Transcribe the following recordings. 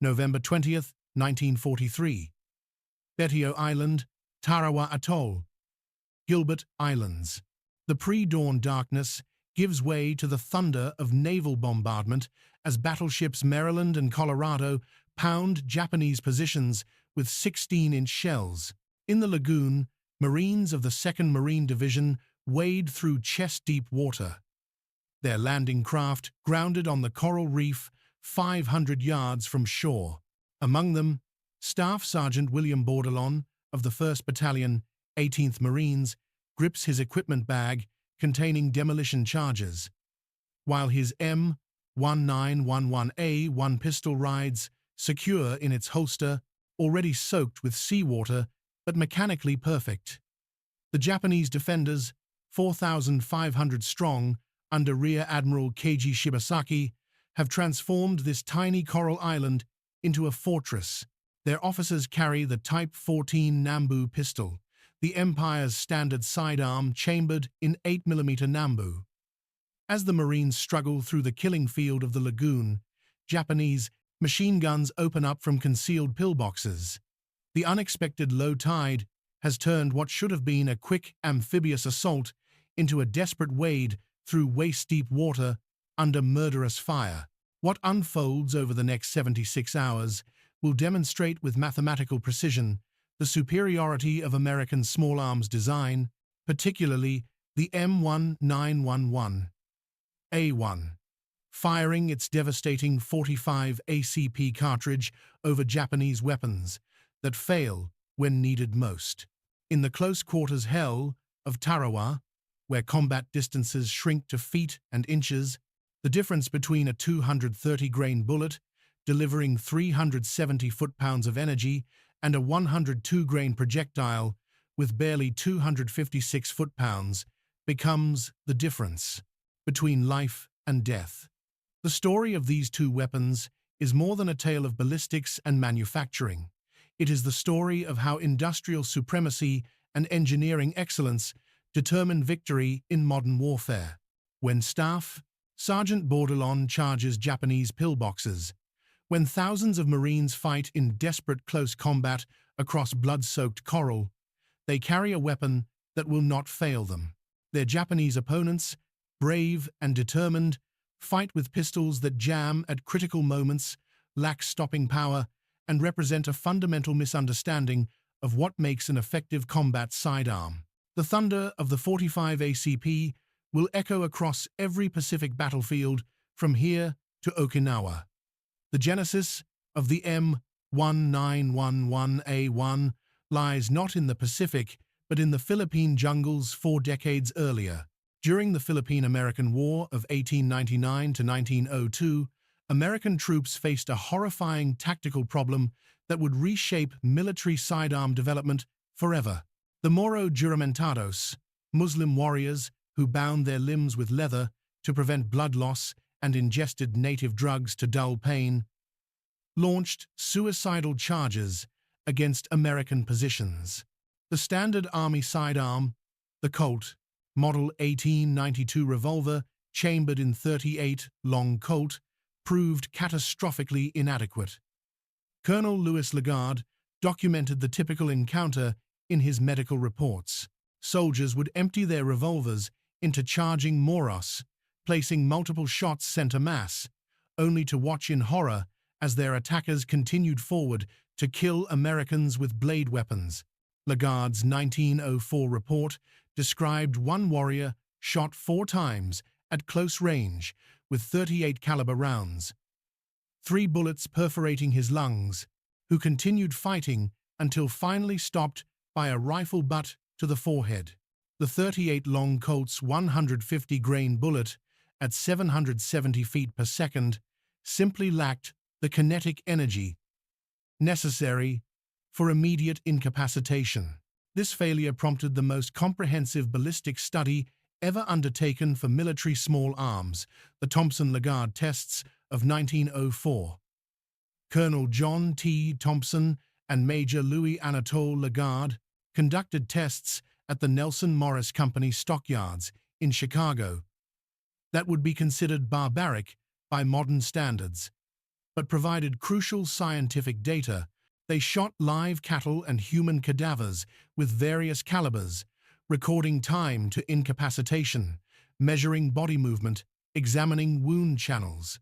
November 20, 1943. Betio Island, Tarawa Atoll, Gilbert Islands. The pre-dawn darkness gives way to the thunder of naval bombardment as battleships Maryland and Colorado pound Japanese positions with 16-inch shells. In the lagoon, Marines of the 2nd Marine Division wade through chest-deep water. Their landing craft grounded on the coral reef 500 yards from shore. Among them, Staff Sergeant William Bordelon of the 1st Battalion, 18th Marines, grips his equipment bag containing demolition charges, while his M1911A1 pistol rides secure in its holster, already soaked with seawater but mechanically perfect. The Japanese defenders, 4,500 strong, under Rear Admiral Keiji Shibasaki, have transformed this tiny coral island into a fortress. Their officers carry the Type 14 Nambu pistol, the Empire's standard sidearm chambered in 8mm Nambu. As the Marines struggle through the killing field of the lagoon, Japanese machine guns open up from concealed pillboxes. The unexpected low tide has turned what should have been a quick amphibious assault into a desperate wade through waist-deep water under murderous fire. What unfolds over the next 76 hours will demonstrate with mathematical precision the superiority of American small arms design, particularly the M1911A1. Firing its devastating 45 ACP cartridge over Japanese weapons that fail when needed most. In the close-quarters hell of Tarawa, where combat distances shrink to feet and inches, the difference between a 230-grain bullet delivering 370 foot-pounds of energy and a 102-grain projectile with barely 256 foot-pounds becomes the difference between life and death. The story of these two weapons is more than a tale of ballistics and manufacturing. It is the story of how industrial supremacy and engineering excellence determine victory in modern warfare. When Staff Sergeant Bordelon charges Japanese pillboxes, when thousands of Marines fight in desperate close combat across blood-soaked coral, they carry a weapon that will not fail them. Their Japanese opponents, brave and determined, fight with pistols that jam at critical moments, lack stopping power, and represent a fundamental misunderstanding of what makes an effective combat sidearm. The thunder of the 45 ACP will echo across every Pacific battlefield from here to Okinawa. The genesis of the M1911A1 lies not in the Pacific, but in the Philippine jungles 4 decades earlier. During the Philippine-American War of 1899 to 1902, American troops faced a horrifying tactical problem that would reshape military sidearm development forever. The Moro Juramentados, Muslim warriors who bound their limbs with leather to prevent blood loss and ingested native drugs to dull pain, launched suicidal charges against American positions. The standard Army sidearm, the Colt, Model 1892 revolver, chambered in .38 long Colt, proved catastrophically inadequate. Colonel Louis Lagarde documented the typical encounter in his medical reports. Soldiers would empty their revolvers into charging Moros, placing multiple shots center mass, only to watch in horror as their attackers continued forward to kill Americans with blade weapons. Lagarde's 1904 report described one warrior shot 4 times at close range with .38 caliber rounds, 3 bullets perforating his lungs, who continued fighting until finally stopped by a rifle butt to the forehead. The .38 long Colt's 150-grain bullet at 770 feet per second simply lacked the kinetic energy necessary for immediate incapacitation. This failure prompted the most comprehensive ballistic study ever undertaken for military small arms, the Thompson-Lagarde tests of 1904. Colonel John T. Thompson and Major Louis Anatole Lagarde conducted tests at the Nelson Morris Company stockyards in Chicago that would be considered barbaric by modern standards. but provided crucial scientific data. They shot live cattle and human cadavers with various calibers, recording time to incapacitation, measuring body movement, examining wound channels.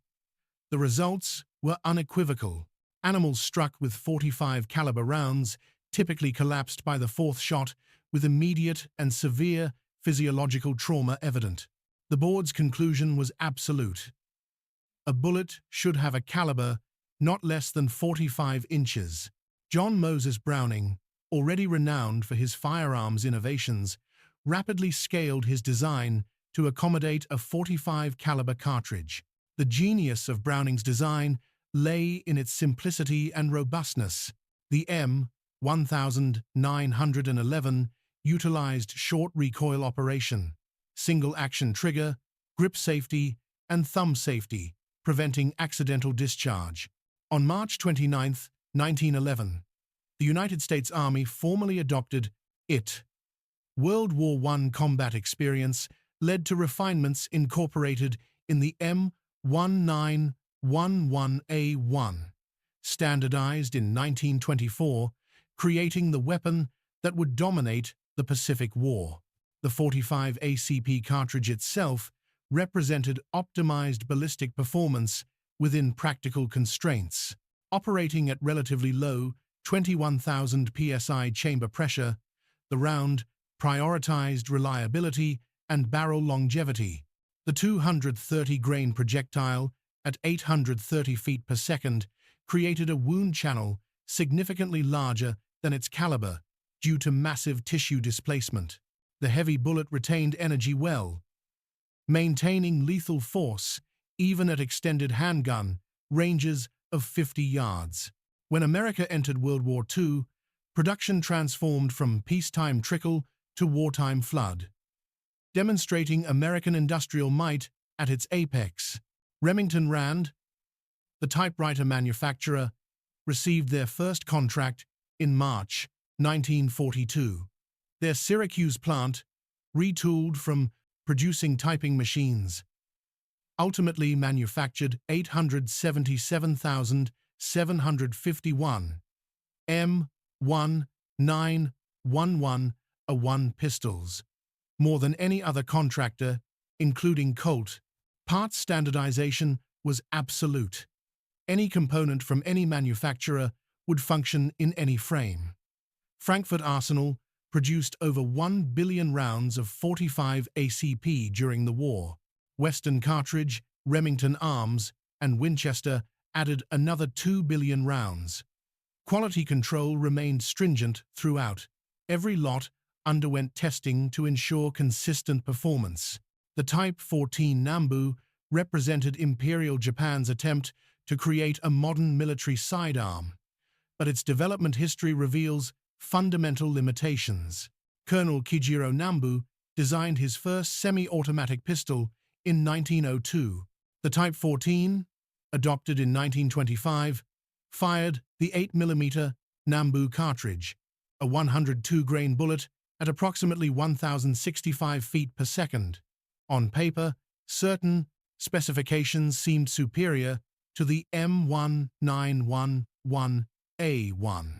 The results were unequivocal. Animals struck with .45 caliber rounds typically collapsed by the fourth shot, with immediate and severe physiological trauma evident. The board's conclusion was absolute. A bullet should have a caliber not less than 45 inches. John Moses Browning, already renowned for his firearms innovations, rapidly scaled his design to accommodate a .45 caliber cartridge. The genius of Browning's design lay in its simplicity and robustness. The M1911 utilized short recoil operation, single-action trigger, grip safety, and thumb safety, preventing accidental discharge. On March 29, 1911, the United States Army formally adopted it. World War I combat experience led to refinements incorporated in the M1911A1, standardized in 1924, creating the weapon that would dominate the Pacific War. The .45 ACP cartridge itself represented optimized ballistic performance within practical constraints. Operating at relatively low 21,000 psi chamber pressure, the round prioritized reliability and barrel longevity. The 230-grain projectile at 830 feet per second created a wound channel significantly larger than its caliber due to massive tissue displacement. The heavy bullet retained energy well, maintaining lethal force even at extended handgun ranges of 50 yards. When America entered World War II, production transformed from peacetime trickle to wartime flood, demonstrating American industrial might at its apex. Remington Rand, the typewriter manufacturer, received their first contract in March 1942. Their Syracuse plant, retooled from producing typing machines, ultimately manufactured 877,751 M1911A1 pistols, more than any other contractor, including Colt. Parts standardization was absolute. Any component from any manufacturer would function in any frame. Frankfurt Arsenal produced over 1 billion rounds of .45 ACP during the war. Western Cartridge, Remington Arms, and Winchester added another 2 billion rounds. Quality control remained stringent throughout. Every lot underwent testing to ensure consistent performance. The Type 14 Nambu represented Imperial Japan's attempt to create a modern military sidearm, but its development history reveals fundamental limitations. Colonel Kijiro Nambu designed his first semi-automatic pistol in 1902. The Type 14, adopted in 1925, fired the 8mm Nambu cartridge, a 102-grain bullet at approximately 1,065 feet per second. On paper, certain specifications seemed superior to the M1911A1.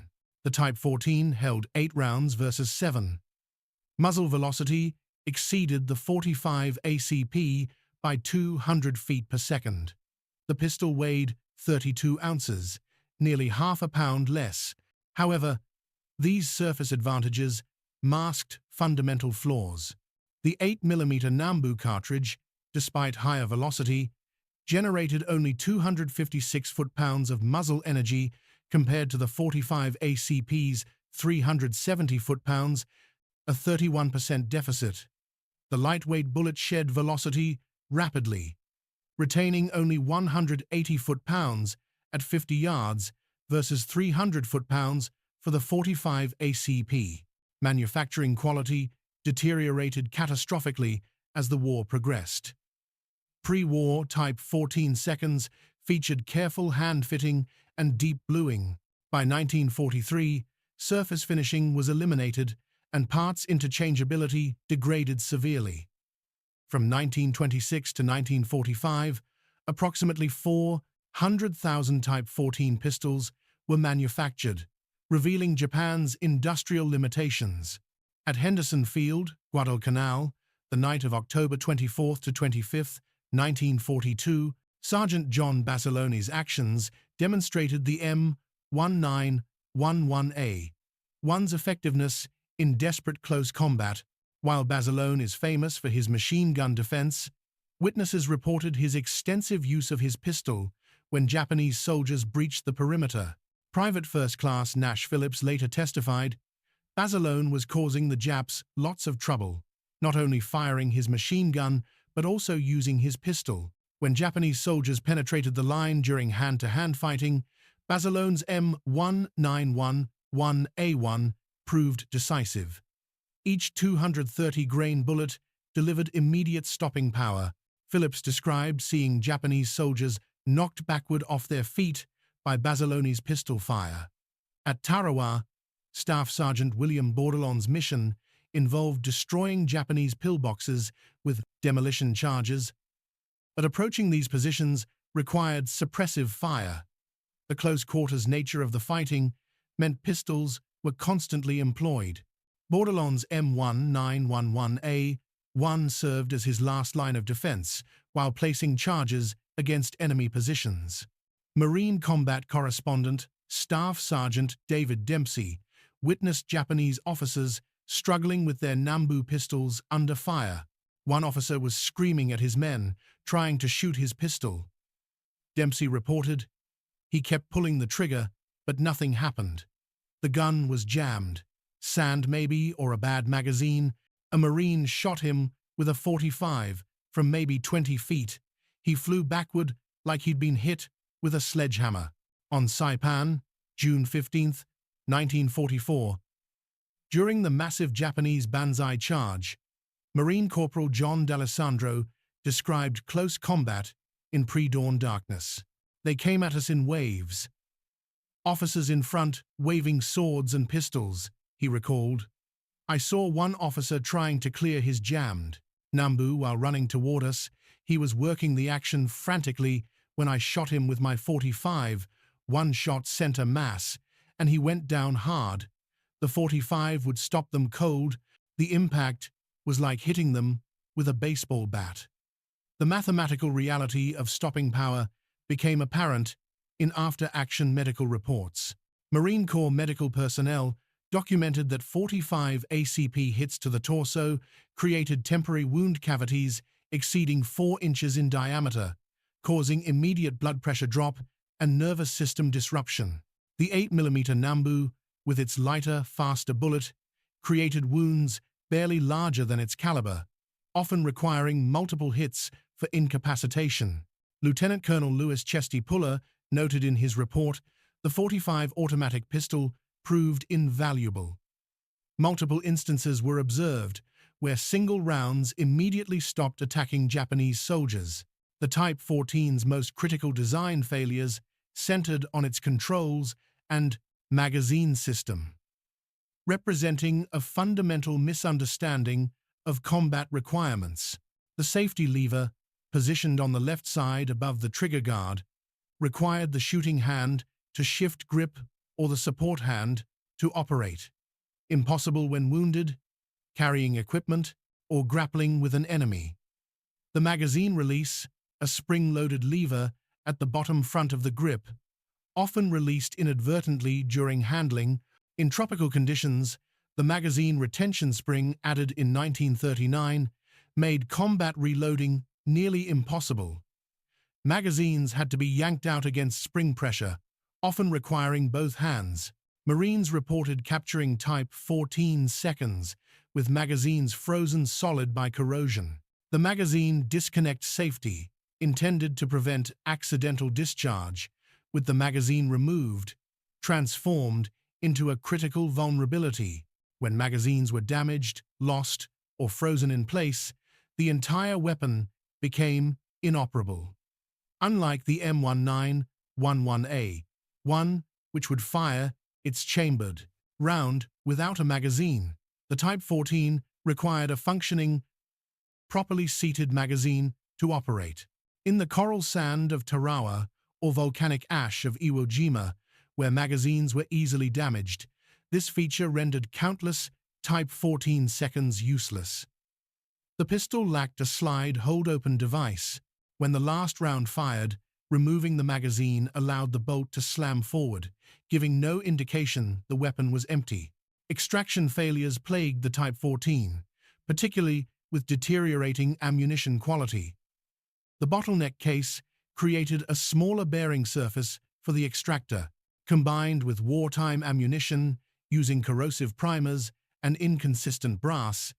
The Type 14 held 8 rounds versus 7. Muzzle velocity exceeded the .45 ACP by 200 feet per second. The pistol weighed 32 ounces, nearly half a pound less. However, these surface advantages masked fundamental flaws. The 8mm Nambu cartridge, despite higher velocity, generated only 256 foot-pounds of muzzle energy compared to the .45 ACP's 370 foot-pounds, a 31% deficit. The lightweight bullet shed velocity rapidly, retaining only 180 foot-pounds at 50 yards versus 300 foot-pounds for the .45 ACP. Manufacturing quality deteriorated catastrophically as the war progressed. Pre-war Type 14 seconds featured careful hand-fitting and deep bluing. By 1943, surface finishing was eliminated and parts interchangeability degraded severely. From 1926 to 1945, approximately 4 100,000 Type 14 pistols were manufactured, revealing Japan's industrial limitations. At Henderson Field, Guadalcanal, the night of October 24th to 25th, 1942, Sergeant John Basiloni's actions demonstrated the M1911A1's effectiveness in desperate close combat. While Basilone is famous for his machine gun defense, witnesses reported his extensive use of his pistol when Japanese soldiers breached the perimeter. Private First Class Nash Phillips later testified, Basilone was causing the Japs lots of trouble, not only firing his machine gun, but also using his pistol. When Japanese soldiers penetrated the line during hand-to-hand fighting, Basilone's M1911A1 proved decisive. Each 230-grain bullet delivered immediate stopping power. Phillips described seeing Japanese soldiers knocked backward off their feet by Basilone's pistol fire. At Tarawa, Staff Sergeant William Bordelon's mission involved destroying Japanese pillboxes with demolition charges, but approaching these positions required suppressive fire. The close-quarters nature of the fighting meant pistols were constantly employed. Bordelon's M1911A1 served as his last line of defense while placing charges against enemy positions. Marine combat correspondent Staff Sergeant David Dempsey witnessed Japanese officers struggling with their Nambu pistols under fire. One officer was screaming at his men, trying to shoot his pistol. Dempsey reported, "He kept pulling the trigger, but nothing happened. The gun was jammed. Sand maybe, or a bad magazine. A Marine shot him with a .45 from maybe 20 feet. He flew backward like he'd been hit with a sledgehammer." On Saipan, June 15, 1944. During the massive Japanese Banzai charge, Marine Corporal John D'Alessandro described close combat in pre-dawn darkness. "They came at us in waves. Officers in front waving swords and pistols," he recalled. "I saw one officer trying to clear his jammed Nambu while running toward us. He was working the action frantically when I shot him with my .45. One shot sent a mass, and he went down hard. The .45 would stop them cold. The impact was like hitting them with a baseball bat." The mathematical reality of stopping power became apparent in after-action medical reports. Marine Corps medical personnel documented that 45 ACP hits to the torso created temporary wound cavities exceeding 4 inches in diameter, causing immediate blood pressure drop and nervous system disruption. The 8mm Nambu, with its lighter, faster bullet, created wounds barely larger than its caliber, often requiring multiple hits for incapacitation. Lieutenant Colonel Louis Chesty Puller noted in his report, the .45 automatic pistol proved invaluable. Multiple instances were observed where single rounds immediately stopped attacking Japanese soldiers. The Type 14's most critical design failures centered on its controls and magazine system, representing a fundamental misunderstanding of combat requirements. The safety lever, positioned on the left side above the trigger guard, required the shooting hand to shift grip or the support hand to operate. Impossible when wounded, carrying equipment, or grappling with an enemy. The magazine release, a spring-loaded lever at the bottom front of the grip, often released inadvertently during handling. In tropical conditions, the magazine retention spring added in 1939 made combat reloading nearly impossible. Magazines had to be yanked out against spring pressure, often requiring both hands. Marines reported capturing Type 14 seconds with magazines frozen solid by corrosion. The magazine disconnect safety, intended to prevent accidental discharge, with the magazine removed, transformed into a critical vulnerability. When magazines were damaged, lost, or frozen in place, the entire weapon became inoperable. Unlike the M1911A1, which would fire its chambered round without a magazine, the Type 14 required a functioning, properly seated magazine to operate. In the coral sand of Tarawa, or volcanic ash of Iwo Jima, where magazines were easily damaged. This feature rendered countless Type 14 seconds useless. The pistol lacked a slide hold-open device. When the last round fired, removing the magazine allowed the bolt to slam forward, giving no indication the weapon was empty. Extraction failures plagued the Type 14, particularly with deteriorating ammunition quality. The bottleneck case created a smaller bearing surface for the extractor, combined with wartime ammunition using corrosive primers and inconsistent brass.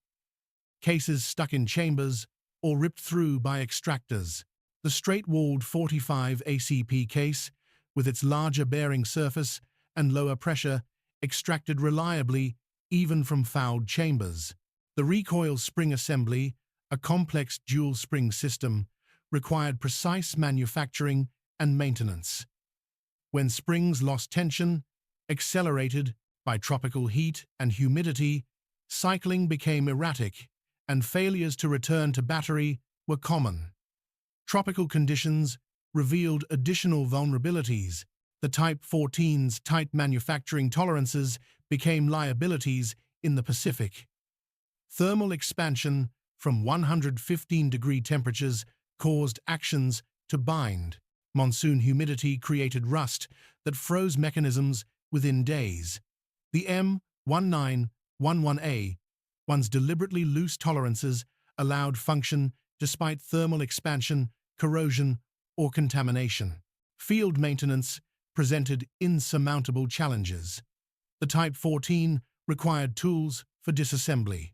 Cases stuck in chambers or ripped through by extractors. The straight-walled 45 ACP case, with its larger bearing surface and lower pressure, extracted reliably even from fouled chambers. The recoil spring assembly, a complex dual-spring system, required precise manufacturing and maintenance. When springs lost tension, accelerated by tropical heat and humidity, cycling became erratic, and failures to return to battery were common. Tropical conditions revealed additional vulnerabilities. The Type 14's tight manufacturing tolerances became liabilities in the Pacific. Thermal expansion from 115-degree temperatures caused actions to bind. Monsoon humidity created rust that froze mechanisms within days. The M1911A1's deliberately loose tolerances allowed function despite thermal expansion, corrosion, or contamination. Field maintenance presented insurmountable challenges. The Type 14 required tools for disassembly.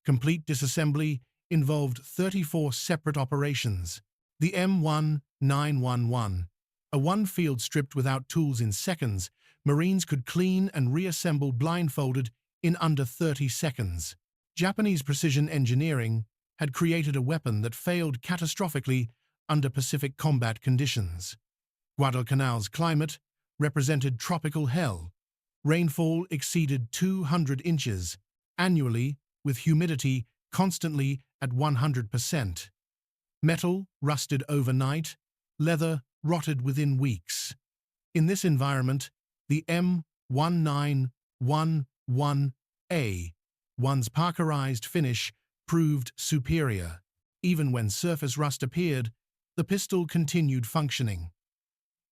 Complete disassembly involved 34 separate operations. The M1911A1 field stripped without tools in seconds. Marines could clean and reassemble blindfolded in under 30 seconds. Japanese precision engineering had created a weapon that failed catastrophically under Pacific combat conditions. Guadalcanal's climate represented tropical hell. Rainfall exceeded 200 inches annually, with humidity constantly at 100%. Metal rusted overnight, leather rotted within weeks. In this environment, the M1911A1's parkerized finish proved superior. Even when surface rust appeared, the pistol continued functioning.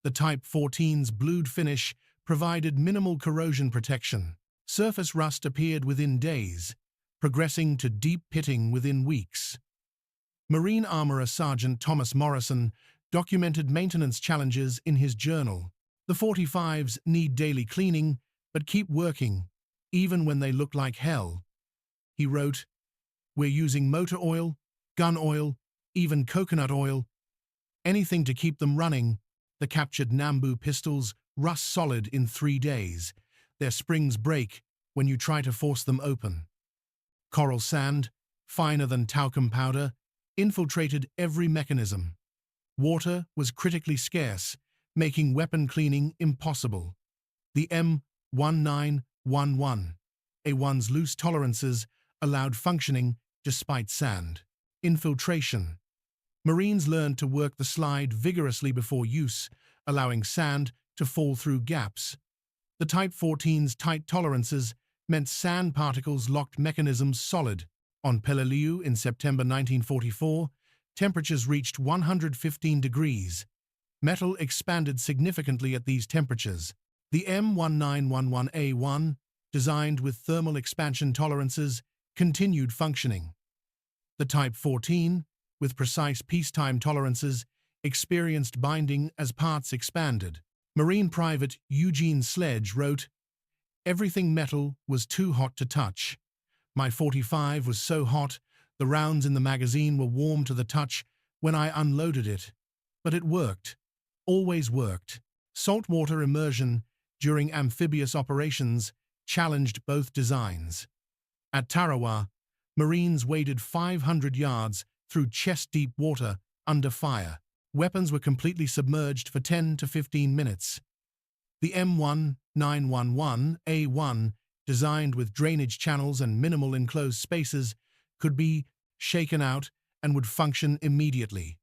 The Type 14's blued finish provided minimal corrosion protection. Surface rust appeared within days, progressing to deep pitting within weeks. Marine Armourer Sergeant Thomas Morrison documented maintenance challenges in his journal. The 45s need daily cleaning, but keep working, even when they look like hell. He wrote, "We're using motor oil, gun oil, even coconut oil, anything to keep them running." The captured Nambu pistols rust solid in 3 days. Their springs break when you try to force them open. Coral sand, finer than talcum powder, infiltrated every mechanism. Water was critically scarce, making weapon cleaning impossible. The M1911A1's loose tolerances allowed functioning despite sand. Infiltration. Marines learned to work the slide vigorously before use, allowing sand to fall through gaps. The Type 14's tight tolerances meant sand particles locked mechanisms solid. On Peleliu in September 1944, temperatures reached 115 degrees. Metal expanded significantly at these temperatures. The M1911A1, designed with thermal expansion tolerances, continued functioning. The Type 14, with precise peacetime tolerances, experienced binding as parts expanded. Marine Private Eugene Sledge wrote, "Everything metal was too hot to touch. My 45 was so hot, the rounds in the magazine were warm to the touch when I unloaded it. But it worked. Always worked." Saltwater immersion during amphibious operations challenged both designs. At Tarawa, Marines waded 500 yards through chest-deep water under fire. Weapons were completely submerged for 10 to 15 minutes. The M1911A1, designed with drainage channels and minimal enclosed spaces, could be shaken out and would function immediately.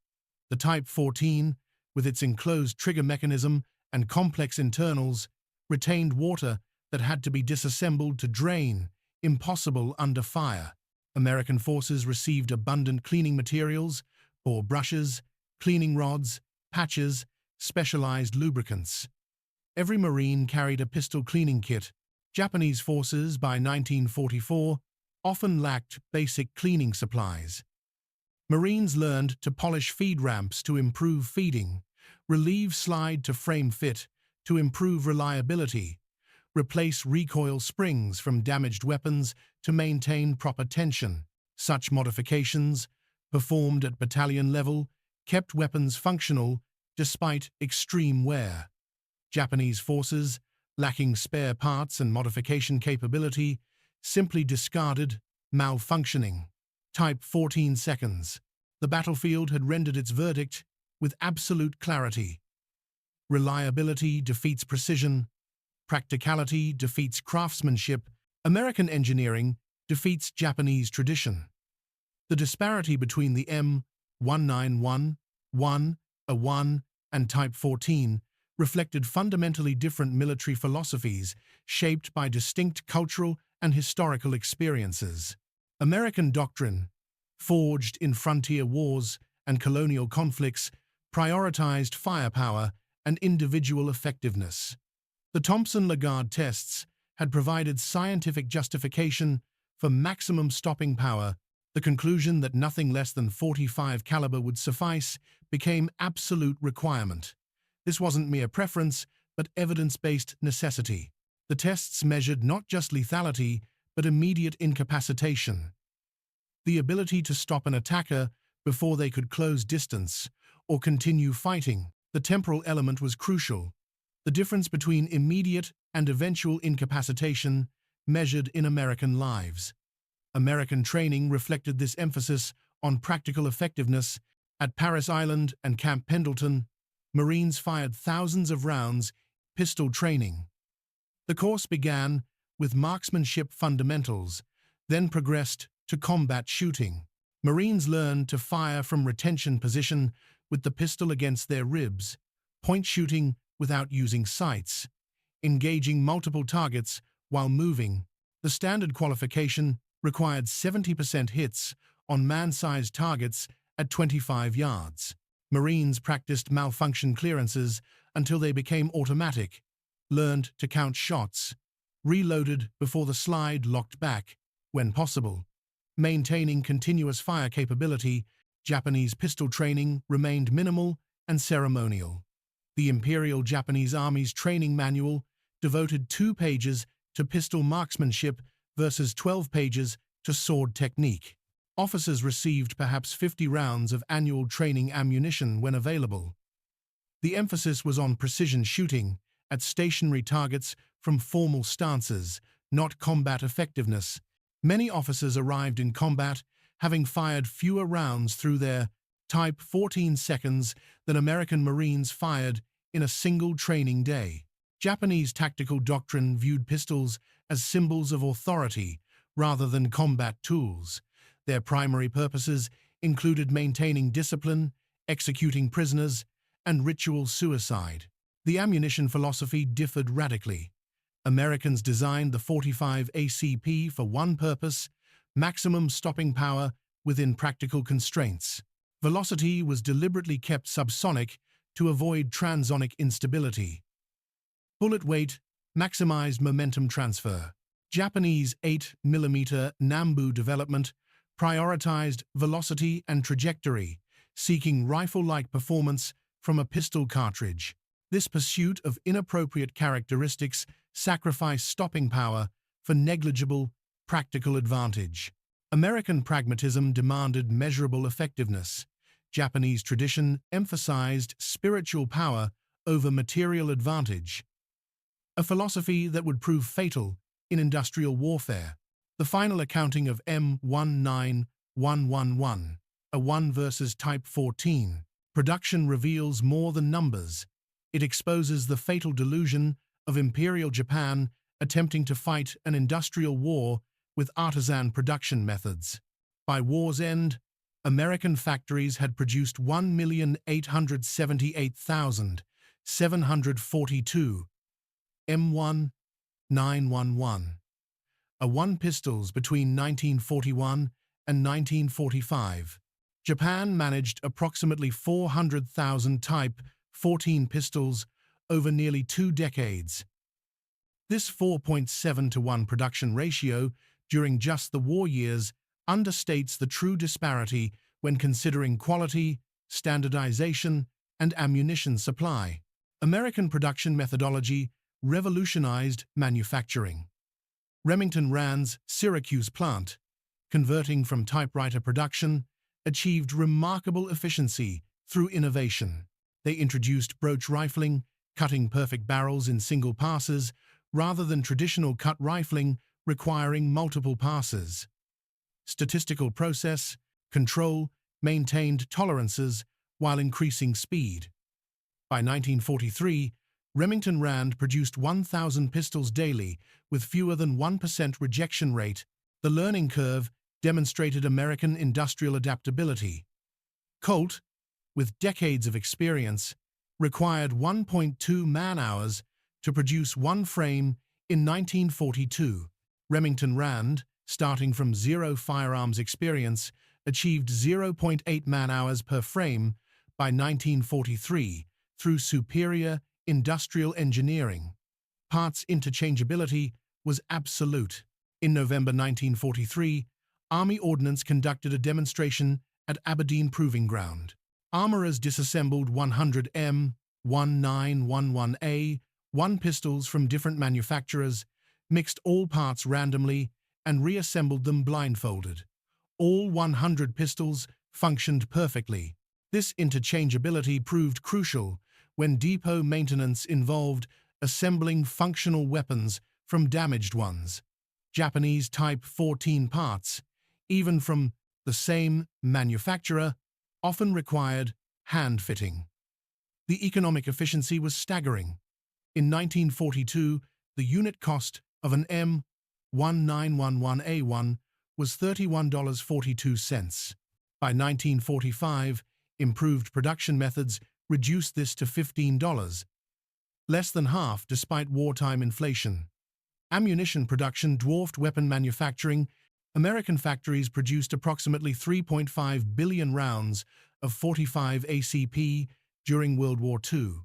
The Type 14, with its enclosed trigger mechanism and complex internals, retained water that had to be disassembled to drain, impossible under fire. American forces received abundant cleaning materials, or brushes, cleaning rods, patches, specialized lubricants. Every Marine carried a pistol cleaning kit. Japanese forces, by 1944, often lacked basic cleaning supplies. Marines learned to polish feed ramps to improve feeding, relieve slide to frame fit to improve reliability, replace recoil springs from damaged weapons to maintain proper tension. Such modifications, performed at battalion level, kept weapons functional despite extreme wear. Japanese forces, lacking spare parts and modification capability, simply discarded, malfunctioning. Type 14 seconds. The battlefield had rendered its verdict with absolute clarity. Reliability defeats precision. Practicality defeats craftsmanship. American engineering defeats Japanese tradition. The disparity between the M1911A1 and Type 14 reflected fundamentally different military philosophies shaped by distinct cultural and historical experiences. American doctrine, forged in frontier wars and colonial conflicts, prioritized firepower and individual effectiveness. The Thompson-Lagarde tests had provided scientific justification for maximum stopping power. The conclusion that nothing less than .45 caliber would suffice became absolute requirement. This wasn't mere preference, but evidence-based necessity. The tests measured not just lethality, but immediate incapacitation. The ability to stop an attacker before they could close distance or continue fighting. The temporal element was crucial. The difference between immediate and eventual incapacitation measured in American lives. American training reflected this emphasis on practical effectiveness. At Paris Island and Camp Pendleton, Marines fired thousands of rounds, pistol training. The course began with marksmanship fundamentals, then progressed to combat shooting. Marines learned to fire from retention position with the pistol against their ribs, point shooting without using sights, engaging multiple targets while moving. The standard qualification required 70% hits on man-sized targets at 25 yards. Marines practiced malfunction clearances until they became automatic, learned to count shots, reloaded before the slide locked back, when possible. Maintaining continuous fire capability, Japanese pistol training remained minimal and ceremonial. The Imperial Japanese Army's training manual devoted 2 pages to pistol marksmanship versus 12 pages to sword technique. Officers received perhaps 50 rounds of annual training ammunition when available. The emphasis was on precision shooting at stationary targets from formal stances, not combat effectiveness. Many officers arrived in combat having fired fewer rounds through their Type 14 seconds than American Marines fired in a single training day. Japanese tactical doctrine viewed pistols as symbols of authority rather than combat tools. Their primary purposes included maintaining discipline, executing prisoners, and ritual suicide. The ammunition philosophy differed radically. Americans designed the .45 ACP for one purpose: maximum stopping power within practical constraints. Velocity was deliberately kept subsonic to avoid transonic instability. Bullet weight maximized momentum transfer. Japanese 8mm Nambu development prioritized velocity and trajectory, seeking rifle-like performance from a pistol cartridge. This pursuit of inappropriate characteristics sacrificed stopping power for negligible, practical advantage. American pragmatism demanded measurable effectiveness. Japanese tradition emphasized spiritual power over material advantage, a philosophy that would prove fatal in industrial warfare. The final accounting of M1911A1 versus Type 14 production reveals more than numbers. It exposes the fatal delusion of Imperial Japan attempting to fight an industrial war with artisan production methods. By war's end, American factories had produced 1,878,742 M1911A1 pistols between 1941 and 1945. Japan managed approximately 400,000 Type 14 pistols over nearly 2 decades. This 4.7-to-1 production ratio during just the war years understates the true disparity when considering quality, standardization, and ammunition supply. American production methodology revolutionized manufacturing. Remington Rand's Syracuse plant, converting from typewriter production, achieved remarkable efficiency through innovation. They introduced broach rifling, cutting perfect barrels in single passes, rather than traditional cut rifling requiring multiple passes. Statistical process control maintained tolerances while increasing speed. By 1943, Remington Rand produced 1,000 pistols daily with fewer than 1% rejection rate. The learning curve demonstrated American industrial adaptability. Colt, with decades of experience, required 1.2 man-hours to produce one frame in 1942. Remington Rand, starting from zero firearms experience, achieved 0.8 man-hours per frame by 1943 through superior industrial engineering. Parts interchangeability was absolute. In November 1943, Army Ordnance conducted a demonstration at Aberdeen Proving Ground. Armorers disassembled 100 M1911A1 pistols from different manufacturers, mixed all parts randomly, and reassembled them blindfolded. All 100 pistols functioned perfectly. This interchangeability proved crucial when depot maintenance involved assembling functional weapons from damaged ones. Japanese Type 14 parts, even from the same manufacturer, often required hand-fitting. The economic efficiency was staggering. In 1942, the unit cost of an M1911A1 was $31.42. By 1945, improved production methods reduced this to $15, less than half despite wartime inflation. Ammunition production dwarfed weapon manufacturing. American factories produced approximately 3.5 billion rounds of 45 ACP during World War II.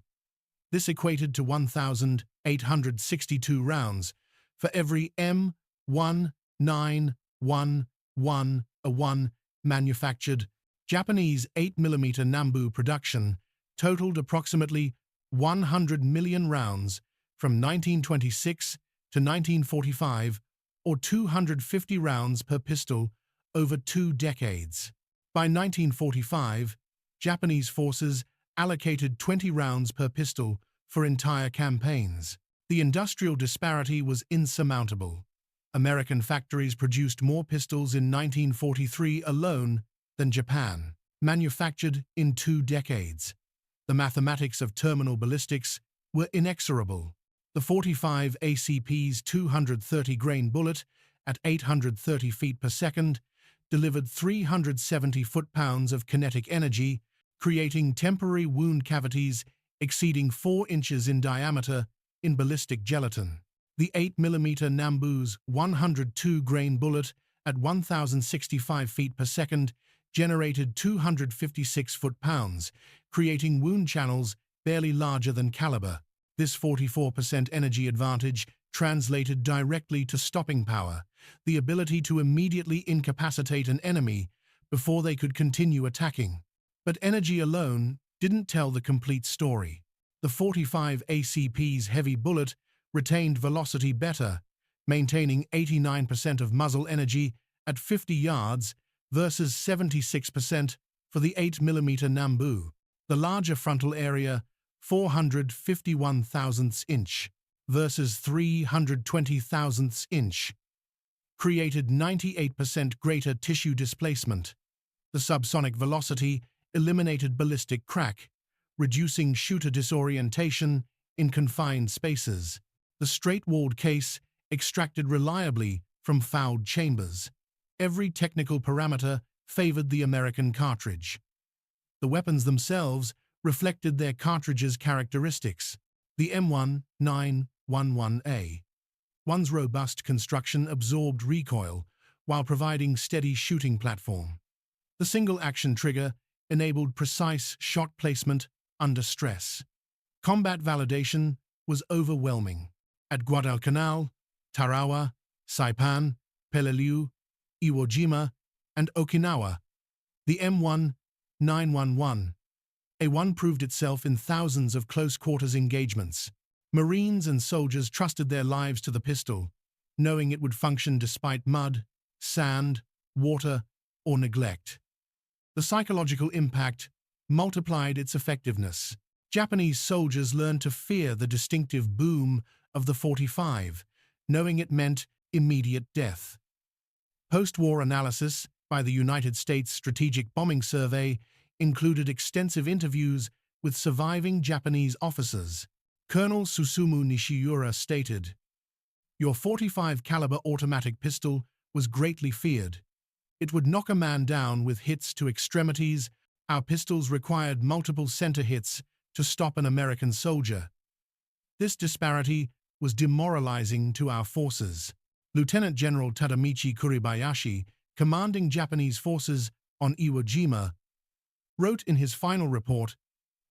This equated to 1,862 rounds for every M1911A1 manufactured. Japanese 8mm Nambu production totaled approximately 100 million rounds from 1926 to 1945, or 250 rounds per pistol over 2 decades. By 1945, Japanese forces allocated 20 rounds per pistol for entire campaigns. The industrial disparity was insurmountable. American factories produced more pistols in 1943 alone than Japan, manufactured in 2 decades. The mathematics of terminal ballistics were inexorable. The 45 ACP's 230-grain bullet at 830 feet per second delivered 370 foot-pounds of kinetic energy, creating temporary wound cavities exceeding 4 inches in diameter in ballistic gelatin. The 8mm Nambu's 102-grain bullet at 1,065 feet per second generated 256 foot-pounds, creating wound channels barely larger than caliber. This 44% energy advantage translated directly to stopping power, the ability to immediately incapacitate an enemy before they could continue attacking. But energy alone didn't tell the complete story. The 45 ACP's heavy bullet retained velocity better, maintaining 89% of muzzle energy at 50 yards versus 76% for the 8mm Nambu. The larger frontal area, 451 thousandths inch versus 320 thousandths inch, created 98% greater tissue displacement. The subsonic velocity eliminated ballistic crack, reducing shooter disorientation in confined spaces. The straight-walled case extracted reliably from fouled chambers. Every technical parameter favored the American cartridge. The weapons themselves reflected their cartridge's characteristics. The M1911A1's robust construction absorbed recoil while providing steady shooting platform. The single-action trigger enabled precise shot placement under stress. Combat validation was overwhelming. At Guadalcanal, Tarawa, Saipan, Peleliu, Iwo Jima, and Okinawa, the M1911A1 proved itself in thousands of close-quarters engagements. Marines and soldiers trusted their lives to the pistol, knowing it would function despite mud, sand, water, or neglect. The psychological impact multiplied its effectiveness. Japanese soldiers learned to fear the distinctive boom of the .45, knowing it meant immediate death. Post-war analysis by the United States Strategic Bombing Survey included extensive interviews with surviving Japanese officers. Colonel Susumu Nishiura stated, "Your .45 caliber automatic pistol was greatly feared. It would knock a man down with hits to extremities. Our pistols required multiple center hits to stop an American soldier." This disparity was demoralizing to our forces. Lieutenant General Tadamichi Kuribayashi, commanding Japanese forces on Iwo Jima, wrote in his final report,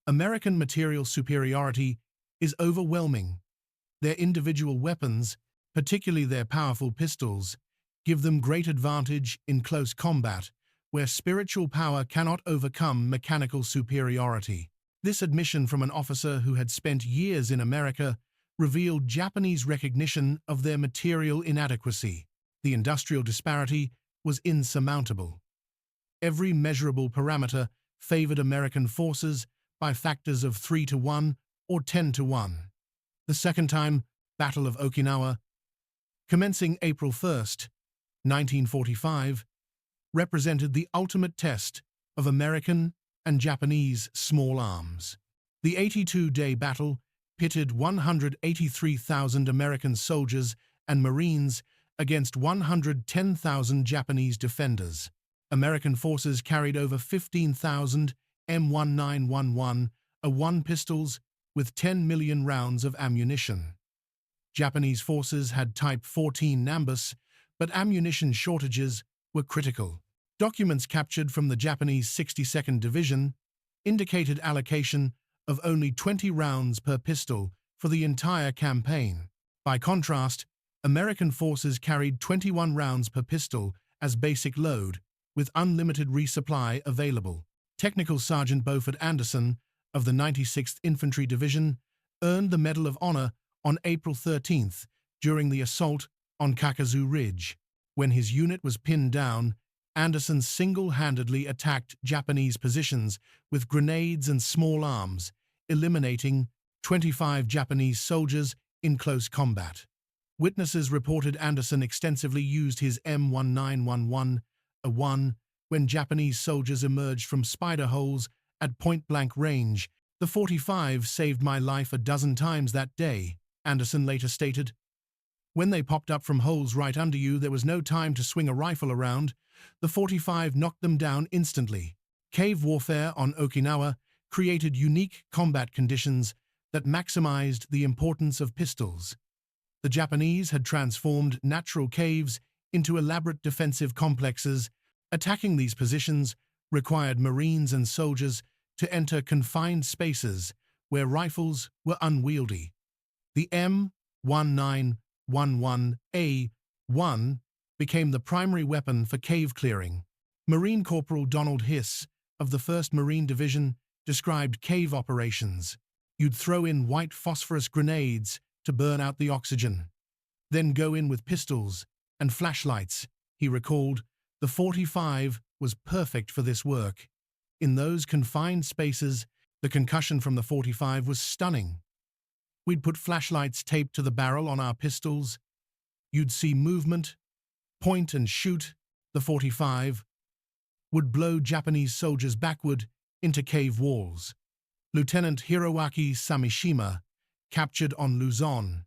"American material superiority is overwhelming. Their individual weapons, particularly their powerful pistols, give them great advantage in close combat, where spiritual power cannot overcome mechanical superiority." This admission from an officer who had spent years in America revealed Japanese recognition of their material inadequacy. The industrial disparity was insurmountable. Every measurable parameter favored American forces by factors of 3-1 or 10-1. The second-time Battle of Okinawa, commencing April 1, 1945, represented the ultimate test of American and Japanese small arms. The 82-day battle pitted 183,000 American soldiers and Marines against 110,000 Japanese defenders. American forces carried over 15,000 M1911A1 pistols with 10 million rounds of ammunition. Japanese forces had Type 14 Nambu, but ammunition shortages were critical. Documents captured from the Japanese 62nd Division indicated allocation of only 20 rounds per pistol for the entire campaign. By contrast, American forces carried 21 rounds per pistol as basic load, with unlimited resupply available. Technical Sergeant Beaufort Anderson of the 96th Infantry Division earned the Medal of Honor on April 13 during the assault on Kakazu Ridge. When his unit was pinned down, Anderson single-handedly attacked Japanese positions with grenades and small arms, eliminating 25 Japanese soldiers in close combat. Witnesses reported Anderson extensively used his M1911A1 when Japanese soldiers emerged from spider holes at point-blank range. "The .45 saved my life a dozen times that day," Anderson later stated. "When they popped up from holes right under you, there was no time to swing a rifle around. The .45 knocked them down instantly." Cave warfare on Okinawa created unique combat conditions that maximized the importance of pistols. The Japanese had transformed natural caves into elaborate defensive complexes. Attacking these positions required Marines and soldiers to enter confined spaces where rifles were unwieldy. The M1911A1 became the primary weapon for cave clearing. Marine Corporal Donald Hiss of the 1st Marine Division described cave operations. "You'd throw in white phosphorus grenades to burn out the oxygen, then go in with pistols and flashlights," he recalled. "The .45 was perfect for this work. In those confined spaces, the concussion from the .45 was stunning. We'd put flashlights taped to the barrel on our pistols. You'd see movement, point and shoot. The .45 would blow Japanese soldiers backward into cave walls." Lieutenant Hiroaki Samishima, captured on Luzon,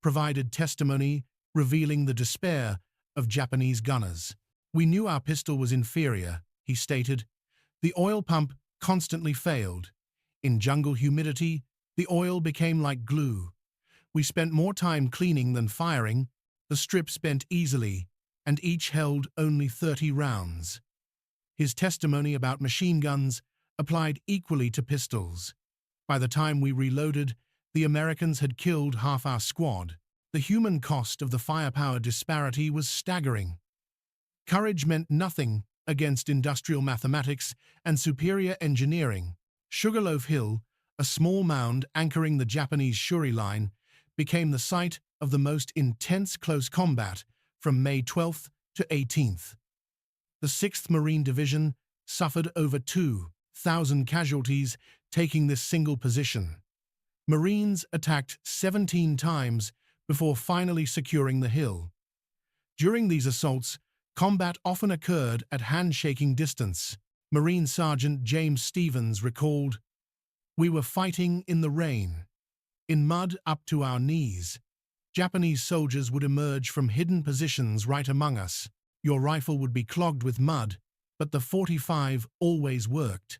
provided testimony revealing the despair of Japanese gunners. "We knew our pistol was inferior, he stated. The oil pump constantly failed. In jungle humidity, the oil became like glue. We spent more time cleaning than firing. The strips bent easily, and each held only 30 rounds. His testimony about machine guns applied equally to pistols. By the time we reloaded, the Americans had killed half our squad. The human cost of the firepower disparity was staggering. Courage meant nothing against industrial mathematics and superior engineering. Sugarloaf Hill, a small mound anchoring the Japanese Shuri line, became the site of the most intense close combat from May 12th to 18th. The 6th Marine Division suffered over 2,000 casualties taking this single position. Marines attacked 17 times before finally securing the hill. During these assaults, combat often occurred at handshaking distance. Marine Sergeant James Stevens recalled, "We were fighting in the rain, in mud up to our knees. Japanese soldiers would emerge from hidden positions right among us. Your rifle would be clogged with mud, but the .45 always worked.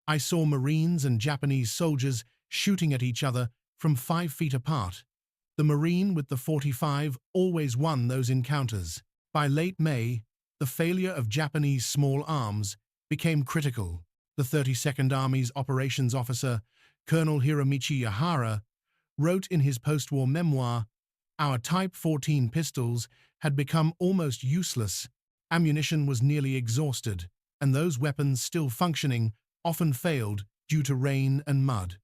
I saw Marines and Japanese soldiers shooting at each other from 5 feet apart. The Marine with the .45 always won those encounters. By late May, the failure of Japanese small arms became critical. The 32nd Army's operations officer, Colonel Hiromichi Yahara, wrote in his post-war memoir, "Our Type 14 pistols had become almost useless. Ammunition was nearly exhausted, and those weapons still functioning often failed due to rain and mud.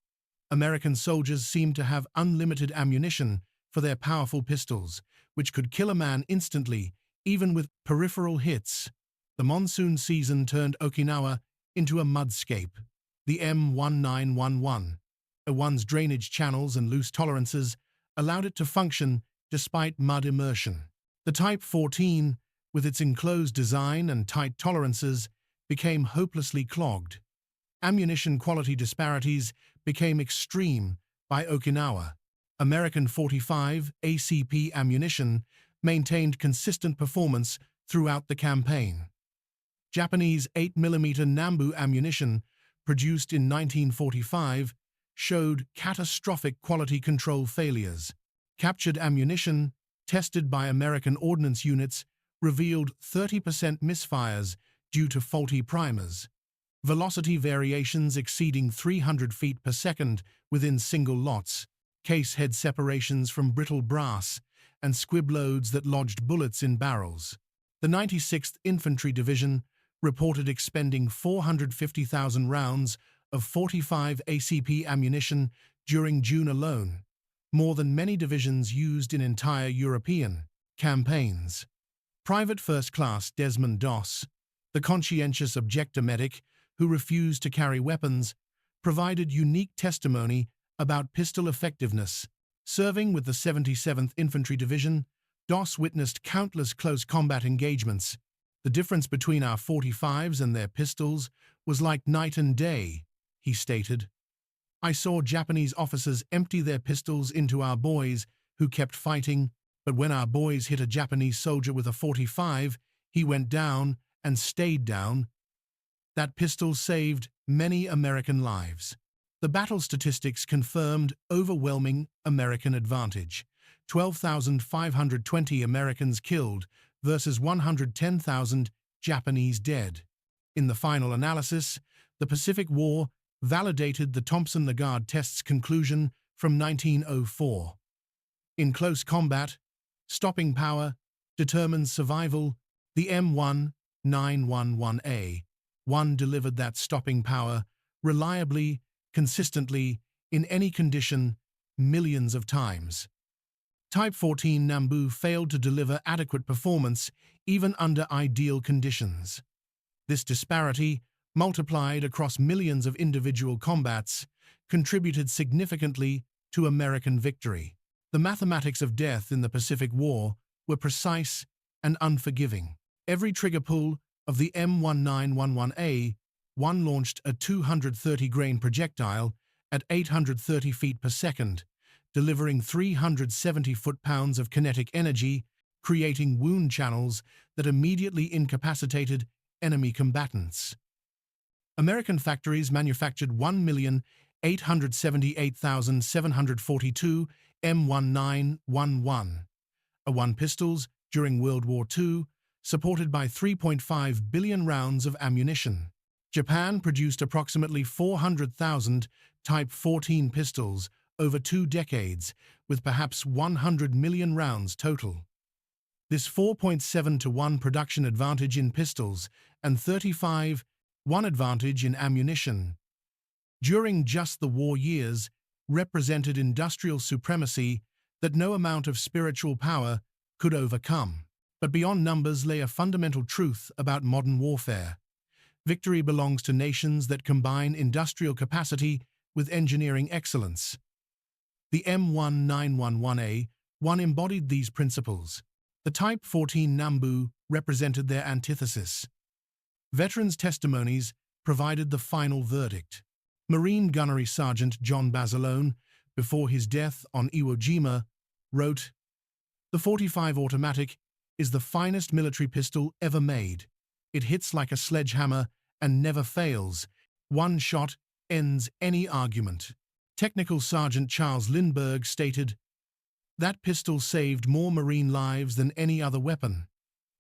American soldiers seemed to have unlimited ammunition for their powerful pistols, which could kill a man instantly, even with peripheral hits. The monsoon season turned Okinawa into a mudscape. The M1911A1's drainage channels and loose tolerances allowed it to function despite mud immersion. The Type 14, with its enclosed design and tight tolerances, became hopelessly clogged. Ammunition quality disparities became extreme by Okinawa. American .45 ACP ammunition maintained consistent performance throughout the campaign. Japanese 8mm Nambu ammunition, produced in 1945, showed catastrophic quality control failures. Captured ammunition, tested by American ordnance units, revealed 30% misfires due to faulty primers. Velocity variations exceeding 300 feet per second within single lots, case head separations from brittle brass, and squib loads that lodged bullets in barrels. The 96th Infantry Division reported expending 450,000 rounds of .45 ACP ammunition during June alone, more than many divisions used in entire European campaigns. Private First Class Desmond Doss, the conscientious objector medic who refused to carry weapons, provided unique testimony about pistol effectiveness. Serving with the 77th Infantry Division, Doss witnessed countless close combat engagements. The difference between our .45s and their pistols was like night and day, he stated. I saw Japanese officers empty their pistols into our boys who kept fighting, but when our boys hit a Japanese soldier with a .45, he went down and stayed down. That pistol saved many American lives. The battle statistics confirmed overwhelming American advantage. 12,520 Americans killed versus 110,000 Japanese dead. In the final analysis, the Pacific War validated the Thompson-Lagarde test's conclusion from 1904. In close combat, stopping power determines survival. The M1911A1 delivered that stopping power reliably, consistently, in any condition, millions of times. Type 14 Nambu failed to deliver adequate performance even under ideal conditions. This disparity, multiplied across millions of individual combats, contributed significantly to American victory. The mathematics of death in the Pacific War were precise and unforgiving. Every trigger pull of the M1911A1 launched a 230-grain projectile at 830 feet per second, delivering 370 foot-pounds of kinetic energy, creating wound channels that immediately incapacitated enemy combatants. American factories manufactured 1,878,742 M1911A1 pistols during World War II, supported by 3.5 billion rounds of ammunition. Japan produced approximately 400,000 Type 14 pistols over 2 decades, with perhaps 100 million rounds total. This 4.7-to-1 production advantage in pistols and 35-1 advantage in ammunition during just the war years represented industrial supremacy that no amount of spiritual power could overcome. But beyond numbers lay a fundamental truth about modern warfare. Victory belongs to nations that combine industrial capacity with engineering excellence. The M1911A1 embodied these principles. The Type 14 Nambu represented their antithesis. Veterans' testimonies provided the final verdict. Marine Gunnery Sergeant John Basilone, before his death on Iwo Jima, wrote, "The 45 automatic is the finest military pistol ever made. It hits like a sledgehammer and never fails. One shot ends any argument." Technical Sergeant Charles Lindbergh stated, "That pistol saved more Marine lives than any other weapon.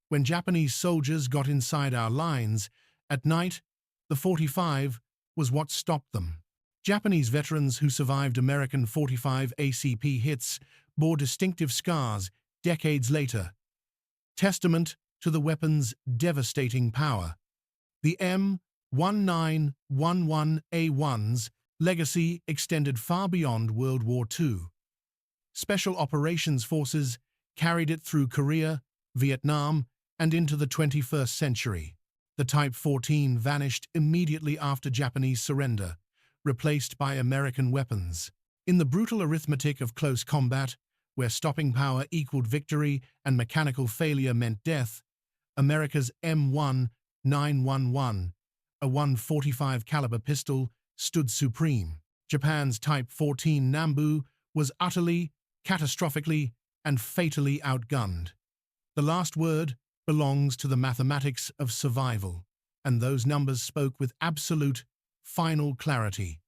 When Japanese soldiers got inside our lines at night, the 45 was what stopped them." Japanese veterans who survived American 45 ACP hits bore distinctive scars decades later, testament to the weapon's devastating power. The M1911A1's legacy extended far beyond World War II. Special Operations Forces carried it through Korea, Vietnam, and into the 21st century. The Type 14 vanished immediately after Japanese surrender, replaced by American weapons. In the brutal arithmetic of close combat, where stopping power equaled victory and mechanical failure meant death, America's M1911, a 145 caliber pistol, stood supreme. Japan's Type 14 Nambu was utterly, catastrophically, and fatally outgunned. The last word belongs to the mathematics of survival, and those numbers spoke with absolute, final clarity.